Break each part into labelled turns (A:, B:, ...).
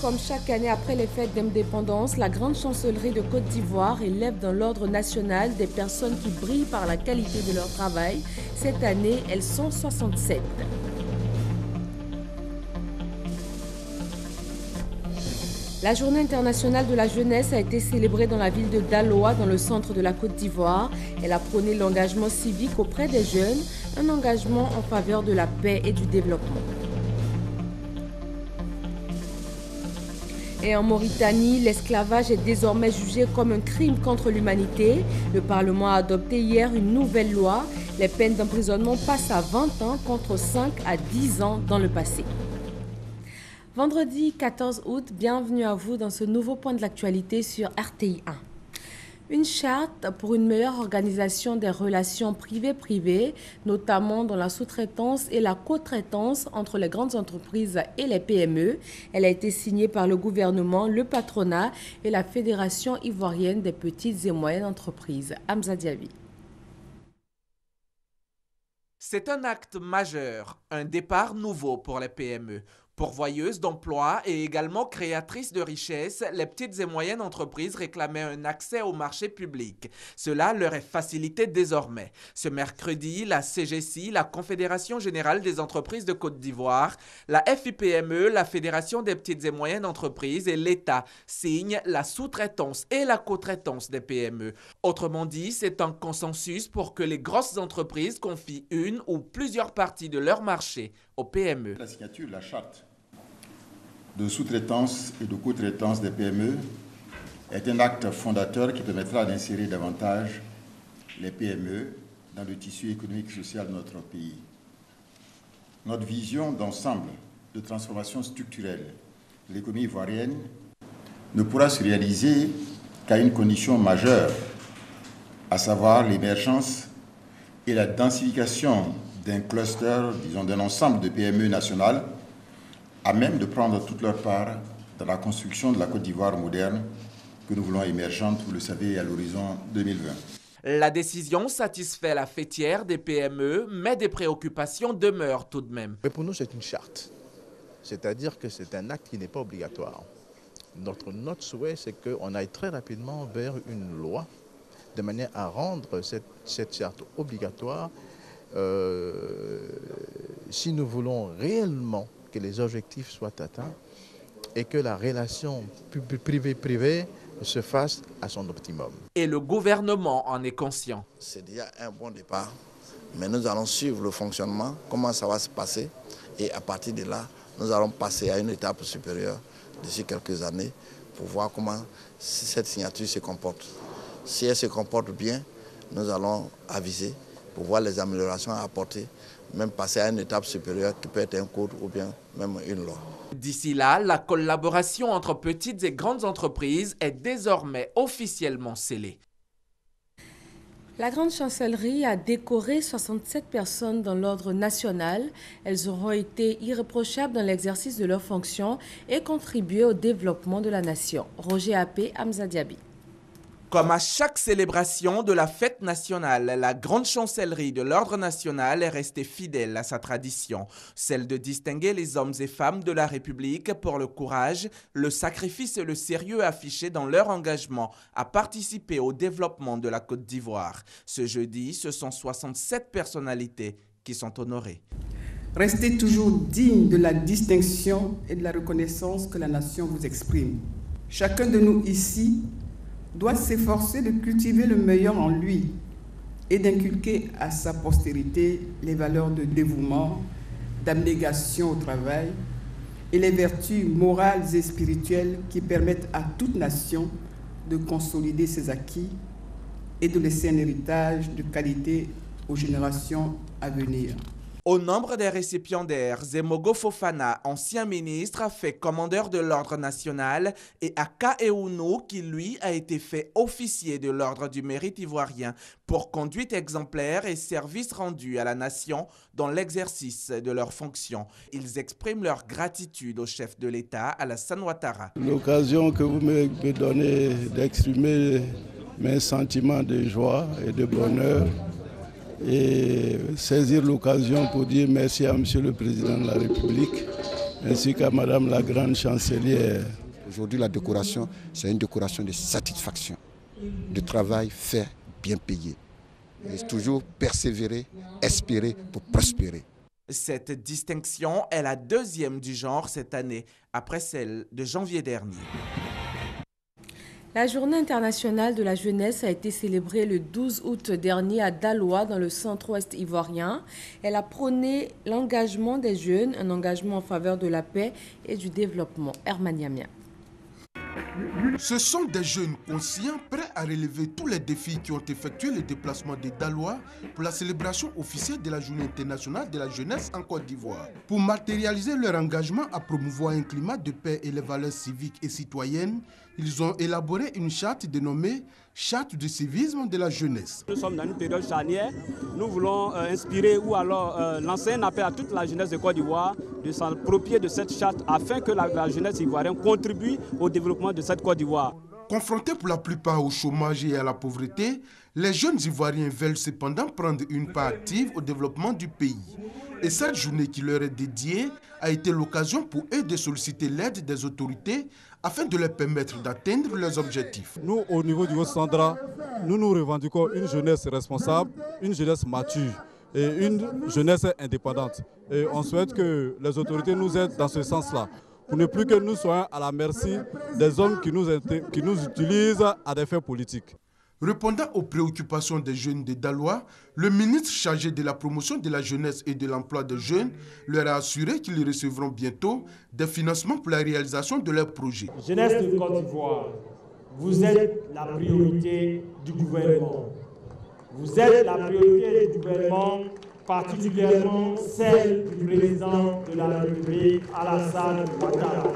A: Comme chaque année après les fêtes d'indépendance, la grande chancellerie de Côte d'Ivoire élève dans l'ordre national des personnes qui brillent par la qualité de leur travail. Cette année, elles sont 67. La Journée internationale de la jeunesse a été célébrée dans la ville de Daloa, dans le centre de la Côte d'Ivoire. Elle a prôné l'engagement civique auprès des jeunes, un engagement en faveur de la paix et du développement. Et en Mauritanie, l'esclavage est désormais jugé comme un crime contre l'humanité. Le Parlement a adopté hier une nouvelle loi. Les peines d'emprisonnement passent à 20 ans contre 5 à 10 ans dans le passé. Vendredi 14 août, bienvenue à vous dans ce nouveau point de l'actualité sur RTI 1. Une charte pour une meilleure organisation des relations privées-privées, notamment dans la sous-traitance et la co-traitance entre les grandes entreprises et les PME. Elle a été signée par le gouvernement, le patronat et la Fédération ivoirienne des petites et moyennes entreprises. Hamza Diaby.
B: C'est un acte majeur, un départ nouveau pour les PME. Pourvoyeuses d'emplois et également créatrices de richesses, les petites et moyennes entreprises réclamaient un accès au marché public. Cela leur est facilité désormais. Ce mercredi, la CGC, la Confédération générale des entreprises de Côte d'Ivoire, la FIPME, la Fédération des petites et moyennes entreprises et l'État signent la sous-traitance et la co-traitance des PME. Autrement dit, c'est un consensus pour que les grosses entreprises confient une ou plusieurs parties de leur marché aux PME.
C: La signature de la charte de sous-traitance et de co-traitance des PME est un acte fondateur qui permettra d'insérer davantage les PME dans le tissu économique et social de notre pays. Notre vision d'ensemble de transformation structurelle de l'économie ivoirienne ne pourra se réaliser qu'à une condition majeure, à savoir l'émergence et la densification d'un cluster, disons d'un ensemble de PME nationales à même de prendre toute leur part dans la construction de la Côte d'Ivoire moderne que nous voulons émergente, vous le savez, à l'horizon 2020.
B: La décision satisfait la fêtière des PME, mais des préoccupations demeurent tout de même.
D: Mais pour nous, c'est une charte, c'est-à-dire que c'est un acte qui n'est pas obligatoire. Notre souhait, c'est qu'on aille très rapidement vers une loi, de manière à rendre cette charte obligatoire si nous voulons réellement que les objectifs soient atteints et que la relation privée-privée se fasse à son optimum.
B: Et le gouvernement en est conscient.
E: C'est déjà un bon départ, mais nous allons suivre le fonctionnement, comment ça va se passer, et à partir de là, nous allons passer à une étape supérieure d'ici quelques années pour voir comment cette signature se comporte. Si elle se comporte bien, nous allons aviser pour voir les améliorations à apporter, même passer à une étape supérieure qui peut être un code ou bien même une loi.
B: D'ici là, la collaboration entre petites et grandes entreprises est désormais officiellement scellée.
A: La grande chancellerie a décoré 67 personnes dans l'ordre national. Elles auront été irréprochables dans l'exercice de leurs fonctions et contribué au développement de la nation. Roger Appé, Hamza Diaby.
B: Comme à chaque célébration de la fête nationale, la grande chancellerie de l'ordre national est restée fidèle à sa tradition, celle de distinguer les hommes et femmes de la République pour le courage, le sacrifice et le sérieux affichés dans leur engagement à participer au développement de la Côte d'Ivoire. Ce jeudi, ce sont 67 personnalités qui sont honorées.
F: Restez toujours digne de la distinction et de la reconnaissance que la nation vous exprime. Chacun de nous ici doit s'efforcer de cultiver le meilleur en lui et d'inculquer à sa postérité les valeurs de dévouement, d'abnégation au travail et les vertus morales et spirituelles qui permettent à toute nation de consolider ses acquis et de laisser un héritage de qualité aux générations à venir.
B: Au nombre des récipiendaires, Zemogo Fofana, ancien ministre, a fait commandeur de l'ordre national, et Aka Eunou, qui lui a été fait officier de l'ordre du mérite ivoirien pour conduite exemplaire et service rendu à la nation dans l'exercice de leurs fonctions. Ils expriment leur gratitude au chef de l'État, Alassane Ouattara.
G: L'occasion que vous me donnez d'exprimer mes sentiments de joie et de bonheur, et saisir l'occasion pour dire merci à Monsieur le Président de la République ainsi qu'à Madame la Grande Chancelière.
C: Aujourd'hui, la décoration, c'est une décoration de satisfaction, de travail fait, bien payé. Et toujours persévérer, espérer pour prospérer.
B: Cette distinction est la deuxième du genre cette année, après celle de janvier dernier.
A: La Journée internationale de la jeunesse a été célébrée le 12 août dernier à Daloa, dans le centre-ouest ivoirien. Elle a prôné l'engagement des jeunes, un engagement en faveur de la paix et du développement. Herman Yamia.
H: Ce sont des jeunes conscients, prêts à relever tous les défis qui ont effectué le déplacement de Daloa pour la célébration officielle de la Journée internationale de la jeunesse en Côte d'Ivoire. Pour matérialiser leur engagement à promouvoir un climat de paix et les valeurs civiques et citoyennes, ils ont élaboré une charte dénommée Charte du civisme de la jeunesse.
I: Nous sommes dans une période charnière. Nous voulons inspirer ou alors lancer un appel à toute la jeunesse de Côte d'Ivoire de s'approprier de cette charte afin que la jeunesse ivoirienne contribue au développement de cette Côte d'Ivoire.
H: Confrontés pour la plupart au chômage et à la pauvreté, les jeunes Ivoiriens veulent cependant prendre une part active au développement du pays. Et cette journée qui leur est dédiée a été l'occasion pour eux de solliciter l'aide des autorités afin de leur permettre d'atteindre leurs objectifs.
J: Nous, au niveau du Haut-Sandra, nous revendiquons une jeunesse responsable, une jeunesse mature et une jeunesse indépendante. Et on souhaite que les autorités nous aident dans ce sens-là, pour ne plus que nous soyons à la merci des hommes qui nous utilisent à des fins politiques.
H: Répondant aux préoccupations des jeunes de Daloa, le ministre chargé de la promotion de la jeunesse et de l'emploi des jeunes leur a assuré qu'ils recevront bientôt des financements pour la réalisation de leurs projets.
K: Jeunesse de Côte d'Ivoire, vous êtes la priorité du gouvernement. Vous êtes la priorité du gouvernement, particulièrement celle du président de la République, Alassane Ouattara.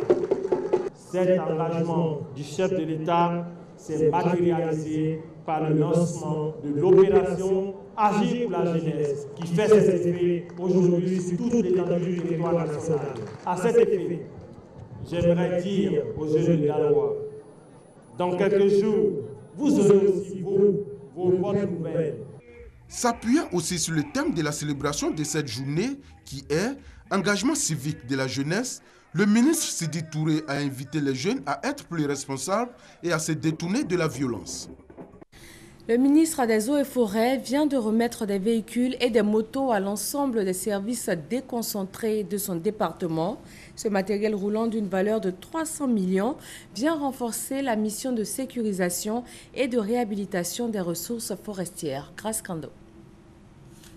K: Cet engagement du chef de l'État s'est matérialisé par le lancement de l'opération Agir pour la jeunesse, qui fait ses effets aujourd'hui sur toute l'étendue du territoire national. À cet effet, j'aimerais dire aux jeunes de Daloa, dans quelques jours, vous aurez aussi vos bonnes nouvelles.
H: S'appuyant aussi sur le thème de la célébration de cette journée, qui est engagement civique de la jeunesse, le ministre Sidi Touré a invité les jeunes à être plus responsables et à se détourner de la violence.
A: Le ministre des Eaux et Forêts vient de remettre des véhicules et des motos à l'ensemble des services déconcentrés de son département. Ce matériel roulant d'une valeur de 300 millions vient renforcer la mission de sécurisation et de réhabilitation des ressources forestières. Grâce Kando.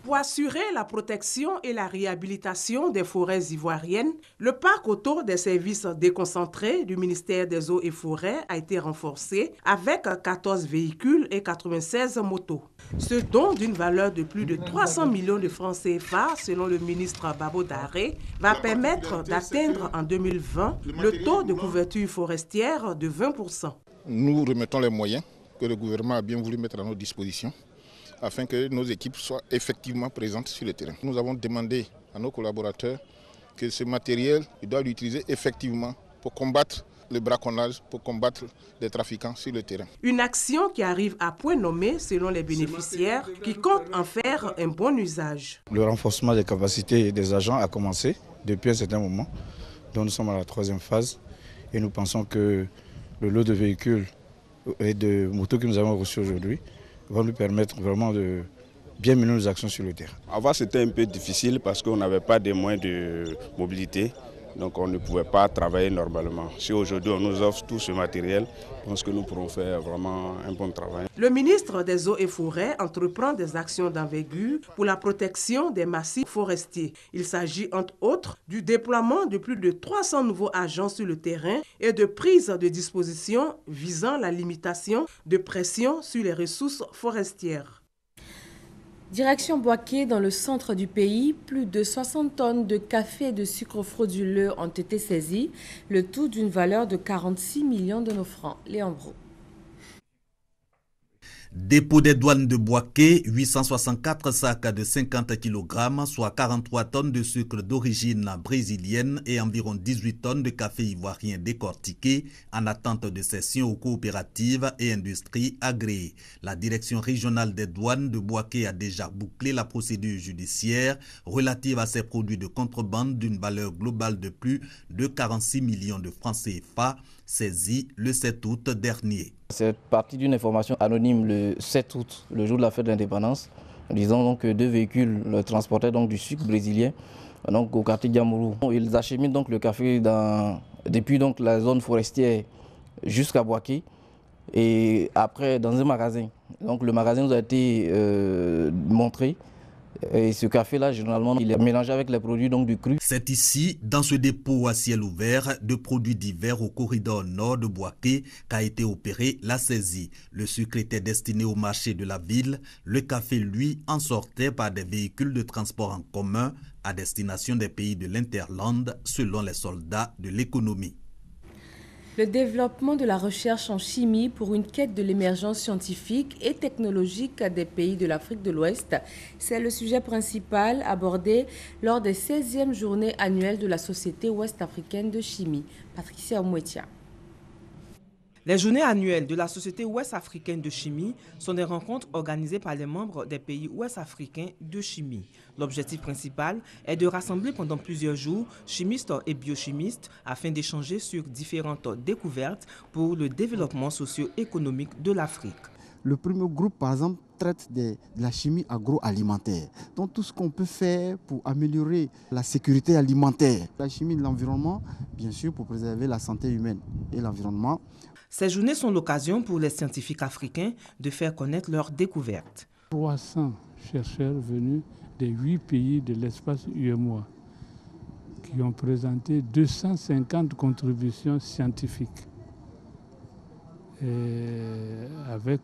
L: Pour assurer la protection et la réhabilitation des forêts ivoiriennes, le parc autour des services déconcentrés du ministère des Eaux et Forêts a été renforcé avec 14 véhicules et 96 motos. Ce don d'une valeur de plus de 300 millions de francs CFA, selon le ministre Babo Daré, va permettre d'atteindre en 2020 le taux de couverture forestière de 20%.
M: Nous remettons les moyens que le gouvernement a bien voulu mettre à notre disposition, afin que nos équipes soient effectivement présentes sur le terrain. Nous avons demandé à nos collaborateurs que ce matériel, ils doivent l'utiliser effectivement pour combattre le braconnage, pour combattre les trafiquants sur le terrain.
L: Une action qui arrive à point nommé selon les bénéficiaires qui comptent en faire un bon usage.
N: Le renforcement des capacités des agents a commencé depuis un certain moment. Donc nous sommes à la 3e phase et nous pensons que le lot de véhicules et de motos que nous avons reçus aujourd'hui va nous permettre vraiment de bien mener nos actions sur le terrain.
O: Avant, c'était un peu difficile parce qu'on n'avait pas de moyens de mobilité, donc on ne pouvait pas travailler normalement. Si aujourd'hui on nous offre tout ce matériel, je pense que nous pourrons faire vraiment un bon travail.
L: Le ministre des Eaux et Forêts entreprend des actions d'envergure pour la protection des massifs forestiers. Il s'agit entre autres du déploiement de plus de 300 nouveaux agents sur le terrain et de prise de dispositions visant la limitation de pression sur les ressources forestières.
A: Direction Boaké, dans le centre du pays, plus de 60 tonnes de café et de sucre frauduleux ont été saisies, le tout d'une valeur de 46 millions de nos francs. Léon Bro.
P: Dépôt des douanes de Bouaké, 864 sacs de 50 kg, soit 43 tonnes de sucre d'origine brésilienne et environ 18 tonnes de café ivoirien décortiqué en attente de cession aux coopératives et industries agréées. La direction régionale des douanes de Bouaké a déjà bouclé la procédure judiciaire relative à ces produits de contrebande d'une valeur globale de plus de 46 millions de francs CFA, saisis le 7 août dernier.
Q: C'est parti d'une information anonyme le 7 août, le jour de la fête de l'indépendance, disant donc que 2 véhicules transportaient donc du sucre brésilien donc au quartier Diamourou. Ils acheminent donc le café depuis donc la zone forestière jusqu'à Bouaké et après dans un magasin. Donc le magasin nous a été montré. Et ce café-là, généralement, il est mélangé avec les produits donc, du cru.
P: C'est ici, dans ce dépôt à ciel ouvert de produits divers au corridor nord de Bouaké, qu'a été opérée la saisie. Le sucre était destiné au marché de la ville. Le café, lui, en sortait par des véhicules de transport en commun à destination des pays de l'Interland, selon les soldats de l'économie.
A: Le développement de la recherche en chimie pour une quête de l'émergence scientifique et technologique des pays de l'Afrique de l'Ouest, c'est le sujet principal abordé lors des 16e journées annuelles de la Société ouest-africaine de chimie. Patricia Omouetia.
R: Les journées annuelles de la Société ouest-africaine de chimie sont des rencontres organisées par les membres des pays ouest-africains de chimie. L'objectif principal est de rassembler pendant plusieurs jours chimistes et biochimistes afin d'échanger sur différentes découvertes pour le développement socio-économique de l'Afrique.
S: Le premier groupe, par exemple, traite de la chimie agroalimentaire. Donc tout ce qu'on peut faire pour améliorer la sécurité alimentaire. La chimie de l'environnement, bien sûr, pour préserver la santé humaine et l'environnement.
R: Ces journées sont l'occasion pour les scientifiques africains de faire connaître leurs découvertes.
T: 300 chercheurs venus des 8 pays de l'espace UEMOA qui ont présenté 250 contributions scientifiques et avec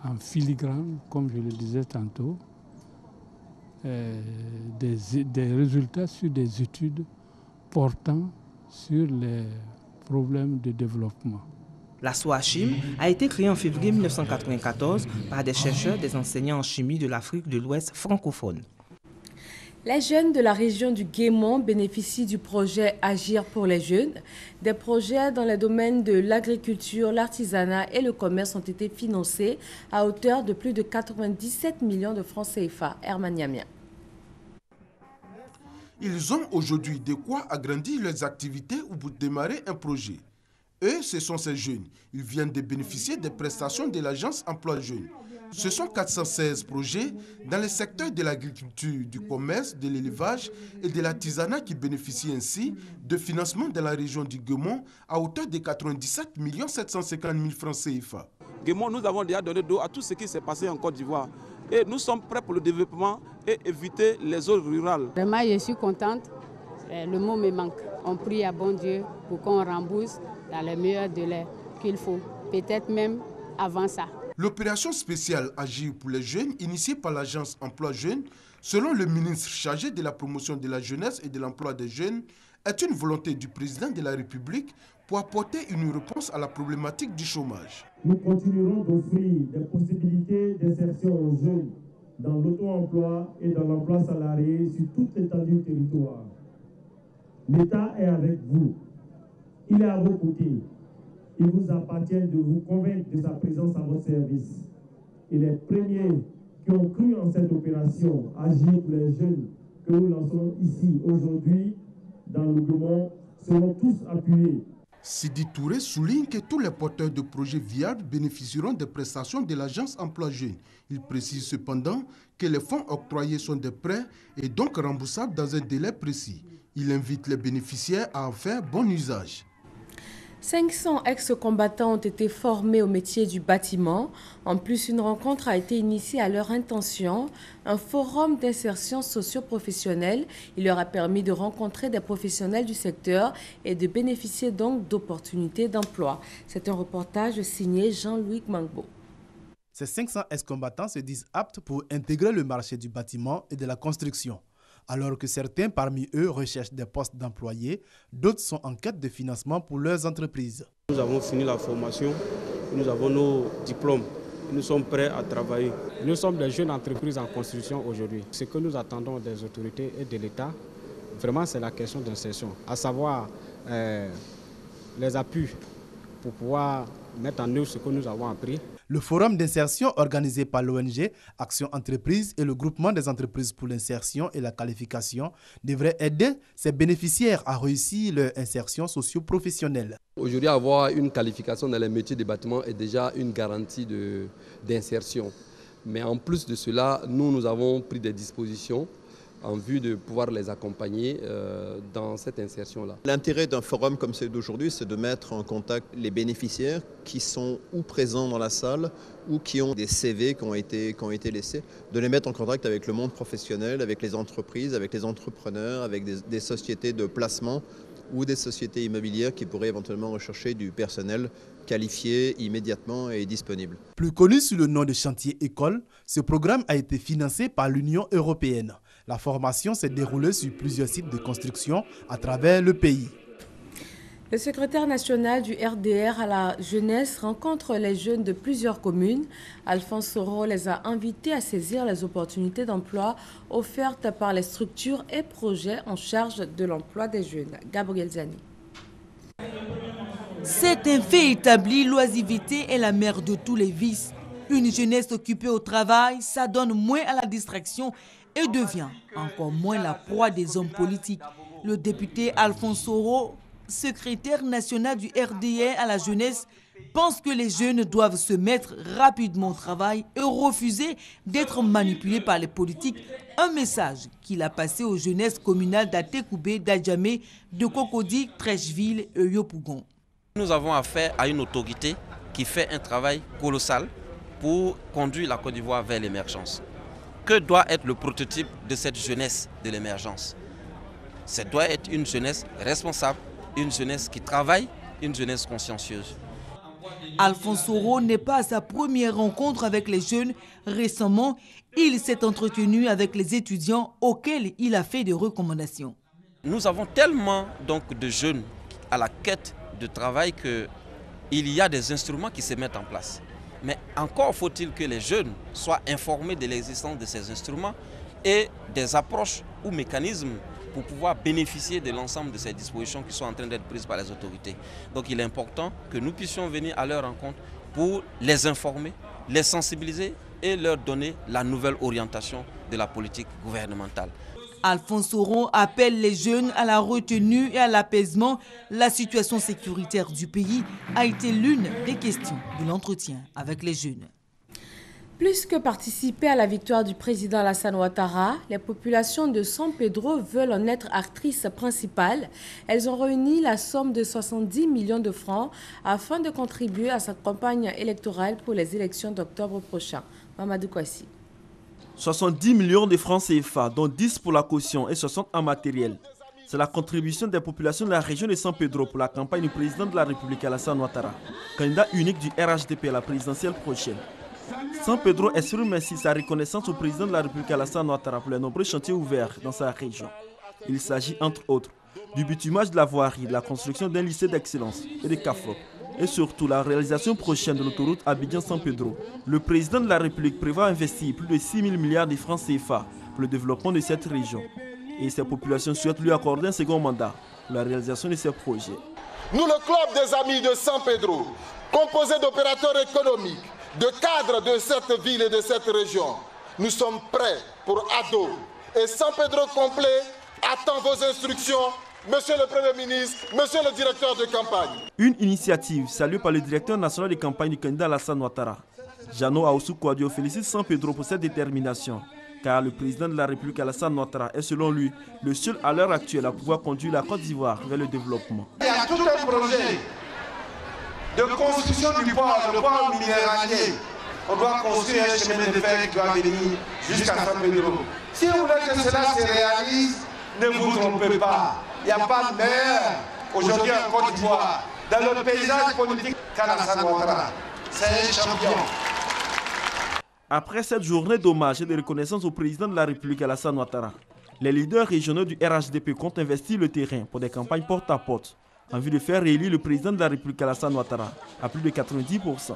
T: en filigrane, comme je le disais tantôt, des résultats sur des études portant sur les problèmes de développement.
R: La SOACHIM a été créée en février 1994 par des chercheurs, des enseignants en chimie de l'Afrique de l'Ouest francophone.
A: Les jeunes de la région du Guémont bénéficient du projet Agir pour les jeunes. Des projets dans les domaines de l'agriculture, l'artisanat et le commerce ont été financés à hauteur de plus de 97 millions de francs CFA. Herman Yamia.
H: Ils ont aujourd'hui de quoi agrandir leurs activités ou pour démarrer un projet. Eux, ce sont ces jeunes. Ils viennent de bénéficier des prestations de l'agence Emploi Jeunes. Ce sont 416 projets dans les secteurs de l'agriculture, du commerce, de l'élevage et de l'artisanat qui bénéficient ainsi de financement dans la région du Guémont à hauteur de 97 750 000 francs CFA.
I: Guémont, nous avons déjà donné dos à tout ce qui s'est passé en Côte d'Ivoire. Et nous sommes prêts pour le développement et éviter les zones rurales.
U: Vraiment, je suis contente. Le mot me manque. On prie à bon Dieu pour qu'on rembourse dans les meilleurs délais qu'il faut. Peut-être même avant ça.
H: L'opération spéciale Agir pour les jeunes, initiée par l'agence Emploi Jeunes, selon le ministre chargé de la promotion de la jeunesse et de l'emploi des jeunes, est une volonté du président de la République pour apporter une réponse à la problématique du chômage.
K: Nous continuerons d'offrir des possibilités d'insertion aux jeunes dans l'auto-emploi et dans l'emploi salarié sur toute l'étendue du territoire. L'État est avec vous. Il est à vos côtés. Il vous appartient de vous convaincre de sa présence à votre service. Et les premiers qui ont cru en cette opération Agir pour les jeunes que nous lançons ici aujourd'hui dans le Guémont seront tous appuyés.
H: Sidi Touré souligne que tous les porteurs de projets viables bénéficieront des prestations de l'agence Emploi Jeunes. Il précise cependant que les fonds octroyés sont des prêts et donc remboursables dans un délai précis. Il invite les bénéficiaires à en faire bon usage.
A: 500 ex-combattants ont été formés au métier du bâtiment. En plus, une rencontre a été initiée à leur intention, un forum d'insertion socio-professionnelle. Il leur a permis de rencontrer des professionnels du secteur et de bénéficier donc d'opportunités d'emploi. C'est un reportage signé Jean-Louis Mangbo.
V: Ces 500 ex-combattants se disent aptes pour intégrer le marché du bâtiment et de la construction. Alors que certains parmi eux recherchent des postes d'employés, d'autres sont en quête de financement pour leurs entreprises.
I: Nous avons fini la formation, nous avons nos diplômes nous sommes prêts à travailler. Nous sommes des jeunes entreprises en construction aujourd'hui. Ce que nous attendons des autorités et de l'État, vraiment c'est la question d'insertion, à savoir les appuis pour pouvoir mettre en œuvre ce que nous avons appris.
V: Le forum d'insertion organisé par l'ONG Action Entreprise et le groupement des entreprises pour l'insertion et la qualification devrait aider ces bénéficiaires à réussir leur insertion socio-professionnelle.
D: Aujourd'hui, avoir une qualification dans les métiers des bâtiments est déjà une garantie d'insertion. Mais en plus de cela, nous avons pris des dispositions en vue de pouvoir les accompagner dans cette insertion-là.
E: L'intérêt d'un forum comme celui d'aujourd'hui, c'est de mettre en contact les bénéficiaires qui sont ou présents dans la salle ou qui ont des CV qui ont été laissés, de les mettre en contact avec le monde professionnel, avec les entreprises, avec les entrepreneurs, avec des sociétés de placement ou des sociétés immobilières qui pourraient éventuellement rechercher du personnel qualifié immédiatement et disponible.
V: Plus connu sous le nom de Chantier École, ce programme a été financé par l'Union européenne. La formation s'est déroulée sur plusieurs sites de construction à travers le pays.
A: Le secrétaire national du RDR à la jeunesse rencontre les jeunes de plusieurs communes. Alphonse Soro les a invités à saisir les opportunités d'emploi offertes par les structures et projets en charge de l'emploi des jeunes. Gabriel Zani.
W: C'est un fait établi, l'oisiveté est la mère de tous les vices. Une jeunesse occupée au travail s'adonne moins à la distraction et devient encore moins la proie des hommes politiques. Le député Alphonse Soro, secrétaire national du RDR à la jeunesse, pense que les jeunes doivent se mettre rapidement au travail et refuser d'être manipulés par les politiques. Un message qu'il a passé aux jeunesses communales d'Atekoubé, d'Adjamé, de Cocody, Trècheville et Yopougon.
X: Nous avons affaire à une autorité qui fait un travail colossal pour conduire la Côte d'Ivoire vers l'émergence. Que doit être le prototype de cette jeunesse de l'émergence? Ça doit être une jeunesse responsable, une jeunesse qui travaille, une jeunesse consciencieuse.
W: Alphonse Soro n'est pas à sa première rencontre avec les jeunes. Récemment, il s'est entretenu avec les étudiants auxquels il a fait des recommandations.
X: Nous avons tellement donc de jeunes à la quête de travail qu'il y a des instruments qui se mettent en place. Mais encore faut-il que les jeunes soient informés de l'existence de ces instruments et des approches ou mécanismes pour pouvoir bénéficier de l'ensemble de ces dispositions qui sont en train d'être prises par les autorités. Donc il est important que nous puissions venir à leur rencontre pour les informer, les sensibiliser et leur donner la nouvelle orientation de la politique gouvernementale.
W: Alphonse Soro appelle les jeunes à la retenue et à l'apaisement. La situation sécuritaire du pays a été l'une des questions de l'entretien avec les jeunes.
A: Plus que participer à la victoire du président Alassane Ouattara, les populations de San Pedro veulent en être actrices principales. Elles ont réuni la somme de 70 millions de francs afin de contribuer à sa campagne électorale pour les élections d'octobre prochain. Mamadou Kouassi.
Y: 70 millions de francs CFA, dont 10 pour la caution et 60 en matériel. C'est la contribution des populations de la région de San Pedro pour la campagne du président de la République Alassane Ouattara, candidat unique du RHDP à la présidentielle prochaine. San Pedro exprime ainsi sa reconnaissance au président de la République Alassane Ouattara pour les nombreux chantiers ouverts dans sa région. Il s'agit entre autres du bitumage de la voirie, de la construction d'un lycée d'excellence et des CAFOC, et surtout la réalisation prochaine de l'autoroute Abidjan-San Pedro. Le président de la République prévoit investir plus de 6 000 milliards de francs CFA pour le développement de cette région. Et ces populations souhaitent lui accorder un second mandat pour la réalisation de ces projets.
Z: Nous, le club des amis de San Pedro, composé d'opérateurs économiques, de cadres de cette ville et de cette région, nous sommes prêts pour Ado. Et San Pedro complet attend vos instructions, Monsieur le Premier ministre, Monsieur le directeur de campagne.
Y: Une initiative saluée par le directeur national de campagne du candidat Alassane Ouattara. Jano Aoussou Kouadio félicite San Pedro pour cette détermination, car le président de la République Alassane Ouattara est selon lui le seul à l'heure actuelle à pouvoir conduire la Côte d'Ivoire vers le développement.
Z: Il y a tout un projet de construction du port, le port minéralier. On doit construire un chemin de fer qui doit venir jusqu'à San Pedro. Si vous voulez que cela se réalise, ne vous trompez pas. Il n'y a pas de maire aujourd'hui en Côte d'Ivoire, dans le paysage politique qu'Alassane Ouattara. C'est un champion.
Y: Après cette journée d'hommage et de reconnaissance au président de la République Alassane Ouattara, les leaders régionaux du RHDP comptent investir le terrain pour des campagnes porte-à-porte en vue de faire réélire le président de la République Alassane Ouattara à plus de 90%.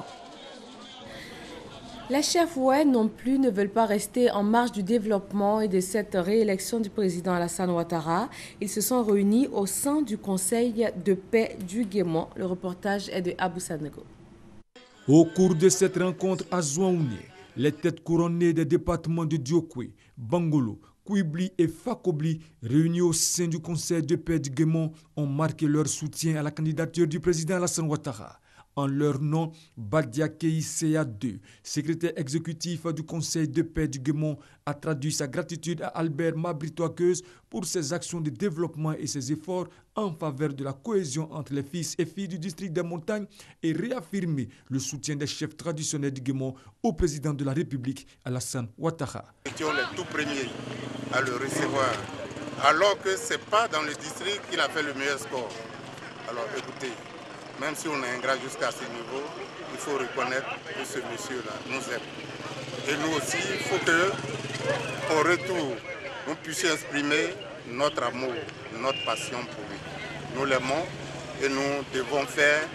A: Les chefs non plus ne veulent pas rester en marge du développement et de cette réélection du président Alassane Ouattara. Ils se sont réunis au sein du Conseil de paix du Guémon. Le reportage est de Abou Sanego.
B: Au cours de cette rencontre à Zouaouné, les têtes couronnées des départements de Diokwe, Bangolo, Kouibli et Fakobli, réunis au sein du Conseil de paix du Guémon, ont marqué leur soutien à la candidature du président Alassane Ouattara. En leur nom, Badia Keïséa II, secrétaire exécutif du Conseil de paix du Guémon, a traduit sa gratitude à Albert Mabri-Touakeuse pour ses actions de développement et ses efforts en faveur de la cohésion entre les fils et filles du district des montagnes et réaffirmé le soutien des chefs traditionnels du Guémon au président de la République, Alassane Ouattara.
C: Nous étions les tout premiers à le recevoir, alors que ce n'est pas dans le district qu'il a fait le meilleur score. Alors écoutez, même si on est ingrat jusqu'à ce niveau, il faut reconnaître que ce monsieur-là nous aime. Et nous aussi, il faut qu'au retour, nous puissions exprimer notre amour, notre passion pour lui. Nous l'aimons et nous devons faire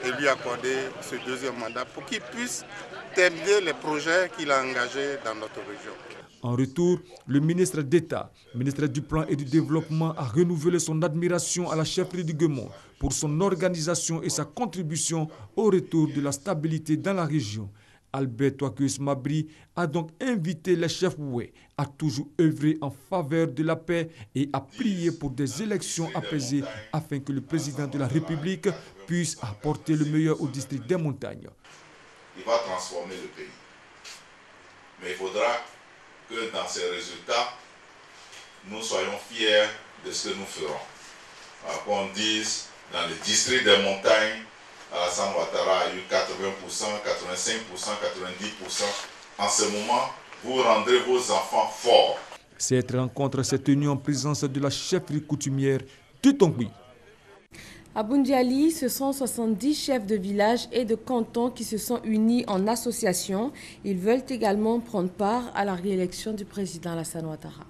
C: et lui accorder ce deuxième mandat pour qu'il puisse terminer les projets qu'il a engagés dans notre région.
B: En retour, le ministre d'État, ministre du Plan et du Développement, a renouvelé son admiration à la chefferie du Guémon pour son organisation et sa contribution au retour de la stabilité dans la région. Albert Touakeuse Mabri a donc invité les chefs Oué à toujours œuvrer en faveur de la paix et à prier pour des élections apaisées afin que le président de la République puisse apporter le meilleur au district des montagnes.
F: Il va transformer le pays. Mais il faudra que dans ces résultats, nous soyons fiers de ce que nous ferons. Qu'on dise, dans le district des montagnes, Alassane Ouattara a eu 80%, 85%, 90%. En ce moment, vous rendrez vos enfants forts.
B: Cette rencontre s'est tenue en présence de la chefferie coutumière de Tongui.
A: À Boundiali, ce sont 70 chefs de village et de canton qui se sont unis en association. Ils veulent également prendre part à la réélection du président Alassane Ouattara.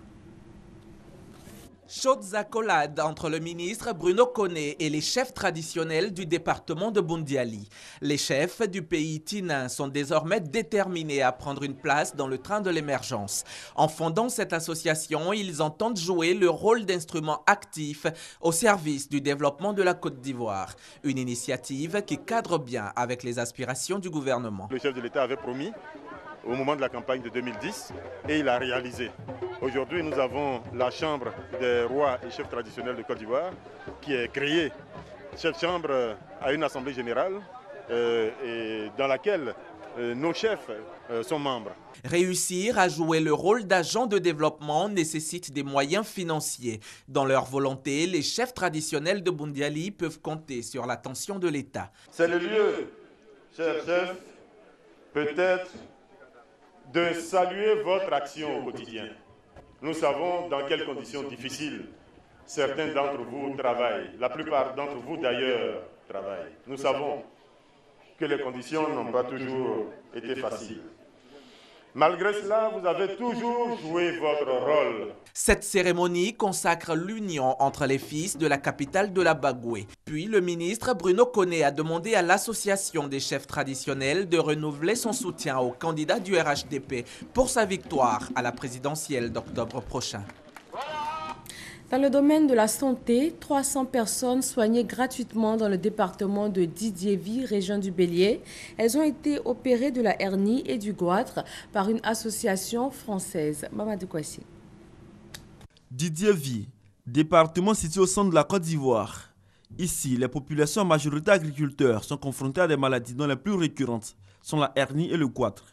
G: Chaudes accolades entre le ministre Bruno Koné et les chefs traditionnels du département de Boundiali. Les chefs du pays tinin sont désormais déterminés à prendre une place dans le train de l'émergence. En fondant cette association, ils entendent jouer le rôle d'instrument actif au service du développement de la Côte d'Ivoire. Une initiative qui cadre bien avec les aspirations du gouvernement.
J: Le chef de l'État avait promis au moment de la campagne de 2010 et il a réalisé. Aujourd'hui, nous avons la Chambre des rois et chefs traditionnels de Côte d'Ivoire qui est créée. Cette chambre a une assemblée générale et dans laquelle nos chefs sont membres.
G: Réussir à jouer le rôle d'agent de développement nécessite des moyens financiers. Dans leur volonté, les chefs traditionnels de Boundiali peuvent compter sur l'attention de l'État.
J: C'est le lieu, chers chefs, peut-être de saluer votre action au quotidien. Nous savons dans quelles conditions difficiles certains d'entre vous travaillent. La plupart d'entre vous d'ailleurs travaillent. Nous savons que les conditions n'ont pas toujours été faciles. Malgré cela, vous avez toujours joué votre rôle.
G: Cette cérémonie consacre l'union entre les fils de la capitale de la Bagoué. Puis le ministre Bruno Koné a demandé à l'association des chefs traditionnels de renouveler son soutien au candidat du RHDP pour sa victoire à la présidentielle d'octobre prochain.
A: Dans le domaine de la santé, 300 personnes soignées gratuitement dans le département de Didiévi, région du Bélier. Elles ont été opérées de la hernie et du goitre par une association française. Mamadou Kouassi.
Y: Didiévi, département situé au centre de la Côte d'Ivoire. Ici, les populations en majorité agriculteurs sont confrontées à des maladies dont les plus récurrentes sont la hernie et le goitre.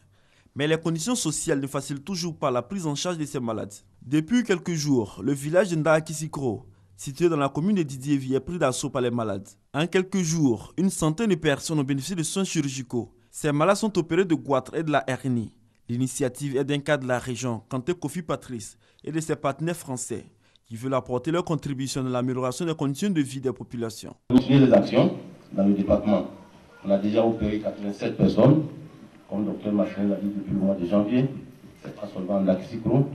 Y: Mais les conditions sociales ne facilitent toujours pas la prise en charge de ces maladies. Depuis quelques jours, le village de Ndakisikro, situé dans la commune de Didiévi, est pris d'assaut par les malades. En quelques jours, une centaine de personnes ont bénéficié de soins chirurgicaux. Ces malades sont opérés de goitre et de la hernie. L'initiative est d'un cas de la région, Kanté Kofi Patrice, et de ses partenaires français, qui veulent apporter leur contribution dans l'amélioration des conditions de vie des populations.
M: Nous suivons les actions dans le département. On a déjà opéré 87 personnes, comme le docteur Martin l'a dit depuis le mois de janvier. C'est transformé en Ndakisikro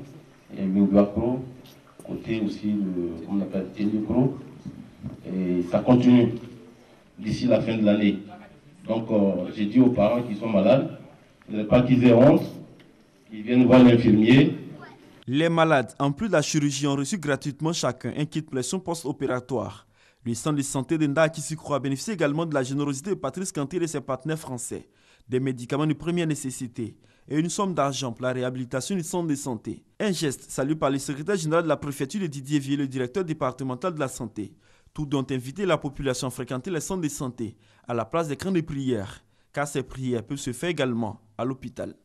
M: et Minguakro, côté aussi de, comme on appelle, Tiendikro. Et ça continue d'ici la fin de l'année. Donc j'ai dit aux parents qui sont malades Il ne faudrait pas qu'ils aient honte, qu'ils viennent voir l'infirmier.
Y: Les malades, en plus de la chirurgie, ont reçu gratuitement chacun un kit pression post-opératoire. Le centre de santé d'Enda Kisikro a bénéficié également de la générosité de Patrice Kanté et ses partenaires français, des médicaments de première nécessité et une somme d'argent pour la réhabilitation du centre de santé. Un geste salué par le secrétaire général de la préfecture de Didier Vieux, le directeur départemental de la santé. Tous ont invité la population à fréquenter les centres de santé à la place des camps de prière, car ces prières peuvent se faire également à l'hôpital.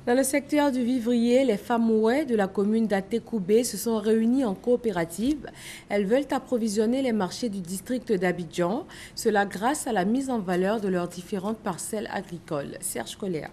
A: Dans le secteur du vivrier, les femmes ouais de la commune d'Atekoubé se sont réunies en coopérative. Elles veulent approvisionner les marchés du district d'Abidjan, cela grâce à la mise en valeur de leurs différentes parcelles agricoles. Serge Coléa.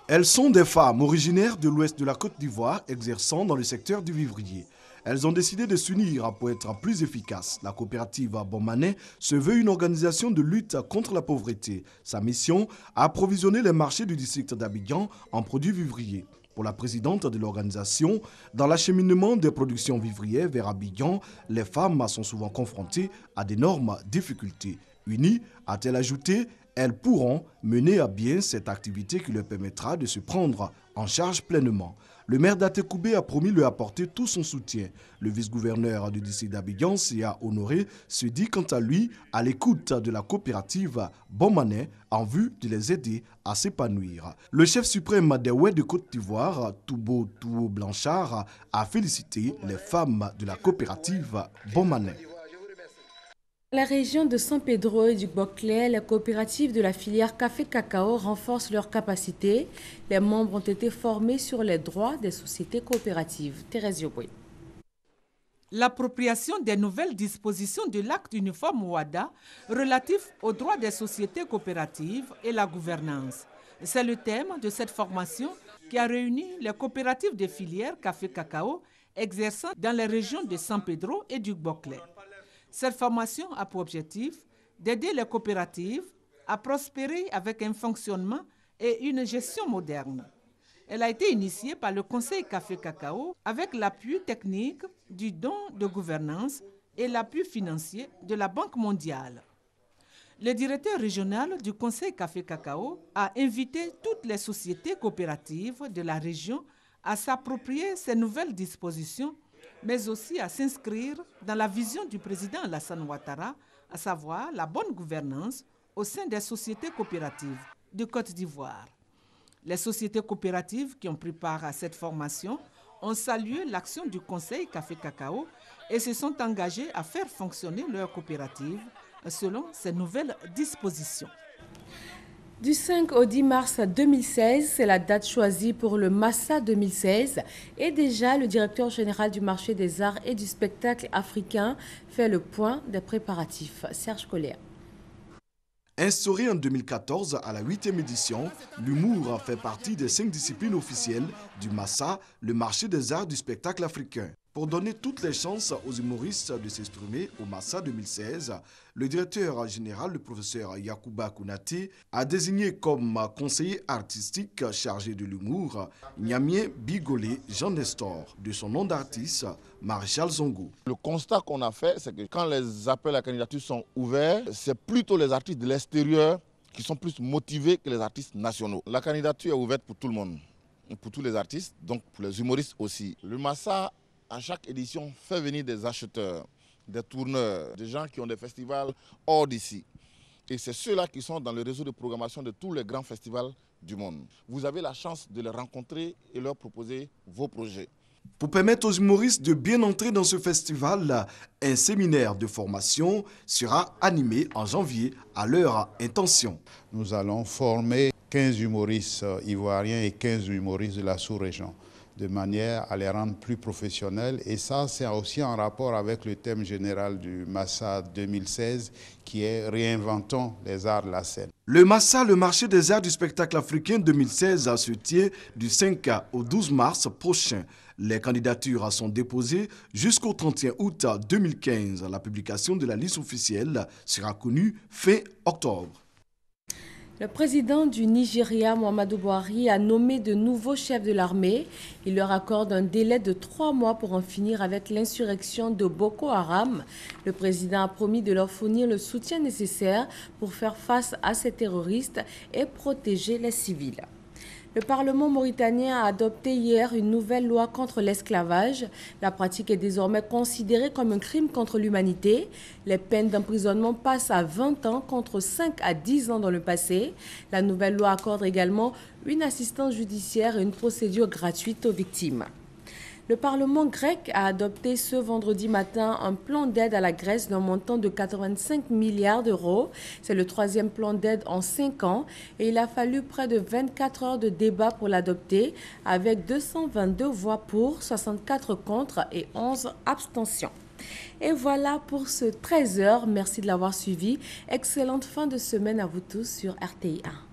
L: Elles sont des femmes originaires de l'ouest de la Côte d'Ivoire exerçant dans le secteur du vivrier. Elles ont décidé de s'unir pour être plus efficaces. La coopérative Bomane se veut une organisation de lutte contre la pauvreté. Sa mission, approvisionner les marchés du district d'Abidjan en produits vivriers. Pour la présidente de l'organisation, dans l'acheminement des productions vivrières vers Abidjan, les femmes sont souvent confrontées à d'énormes difficultés. Unies, a-t-elle ajouté, elles pourront mener à bien cette activité qui leur permettra de se prendre en charge pleinement. Le maire d'Atekoubé a promis lui apporter tout son soutien. Le vice-gouverneur du district d'Abidjan, Sia Honoré, se dit quant à lui à l'écoute de la coopérative Bomane en vue de les aider à s'épanouir. Le chef suprême des Ouais de Côte d'Ivoire, Toubo Blanchard, a félicité les femmes de la coopérative Bomane.
A: Dans la région de San Pedro et du Boclé, les coopératives de la filière café-cacao renforcent leurs capacités. Les membres ont été formés sur les droits des sociétés coopératives. Thérèse Yoboué.
N: L'appropriation des nouvelles dispositions de l'acte uniforme OADA relatif aux droits des sociétés coopératives et la gouvernance. C'est le thème de cette formation qui a réuni les coopératives de filière café-cacao exerçant dans les régions de San Pedro et du Boclé. Cette formation a pour objectif d'aider les coopératives à prospérer avec un fonctionnement et une gestion moderne. Elle a été initiée par le Conseil Café-Cacao avec l'appui technique du don de gouvernance et l'appui financier de la Banque mondiale. Le directeur régional du Conseil Café-Cacao a invité toutes les sociétés coopératives de la région à s'approprier ces nouvelles dispositions, mais aussi à s'inscrire dans la vision du président Alassane Ouattara, à savoir la bonne gouvernance au sein des sociétés coopératives de Côte d'Ivoire. Les sociétés coopératives qui ont pris part à cette formation ont salué l'action du Conseil Café-Cacao et se sont engagées à faire fonctionner leur coopérative selon ces nouvelles dispositions.
A: Du 5 au 10 mars 2016, c'est la date choisie pour le Massa 2016 et déjà le directeur général du marché des arts et du spectacle africain fait le point des préparatifs. Serge Coléa.
L: Instauré en 2014 à la 8e édition, l'humour fait partie des 5 disciplines officielles du Massa, le marché des arts du spectacle africain. Pour donner toutes les chances aux humoristes de s'exprimer au Massa 2016, le directeur général, le professeur Yacouba Kounaté, a désigné comme conseiller artistique chargé de l'humour Niamien Bigolé Jean Nestor, de son nom d'artiste Maréchal Zongo.
O: Le constat qu'on a fait, c'est que quand les appels à candidature sont ouverts, c'est plutôt les artistes de l'extérieur qui sont plus motivés que les artistes nationaux. La candidature est ouverte pour tout le monde, pour tous les artistes, donc pour les humoristes aussi. Le Massa, à chaque édition, fait venir des acheteurs, des tourneurs, des gens qui ont des festivals hors d'ici. Et c'est ceux-là qui sont dans le réseau de programmation de tous les grands festivals du monde. Vous avez la chance de les rencontrer et leur proposer vos projets.
L: Pour permettre aux humoristes de bien entrer dans ce festival, un séminaire de formation sera animé en janvier à leur intention.
P: Nous allons former 15 humoristes ivoiriens et 15 humoristes de la sous-région, de manière à les rendre plus professionnels. Et ça, c'est aussi en rapport avec le thème général du Massa 2016, qui est « Réinventons les arts de la scène ».
L: Le Massa, le marché des arts du spectacle africain 2016, se tient du 5 au 12 mars prochain. Les candidatures sont déposées jusqu'au 31 août 2015. La publication de la liste officielle sera connue fin octobre.
A: Le président du Nigeria, Muhammadu Buhari, a nommé de nouveaux chefs de l'armée. Il leur accorde un délai de 3 mois pour en finir avec l'insurrection de Boko Haram. Le président a promis de leur fournir le soutien nécessaire pour faire face à ces terroristes et protéger les civils. Le Parlement mauritanien a adopté hier une nouvelle loi contre l'esclavage. La pratique est désormais considérée comme un crime contre l'humanité. Les peines d'emprisonnement passent à 20 ans contre 5 à 10 ans dans le passé. La nouvelle loi accorde également une assistance judiciaire et une procédure gratuite aux victimes. Le Parlement grec a adopté ce vendredi matin un plan d'aide à la Grèce d'un montant de 85 milliards d'euros. C'est le 3e plan d'aide en 5 ans et il a fallu près de 24 heures de débat pour l'adopter avec 222 voix pour, 64 contre et 11 abstentions. Et voilà pour ce 13h. Merci de l'avoir suivi. Excellente fin de semaine à vous tous sur RTI 1.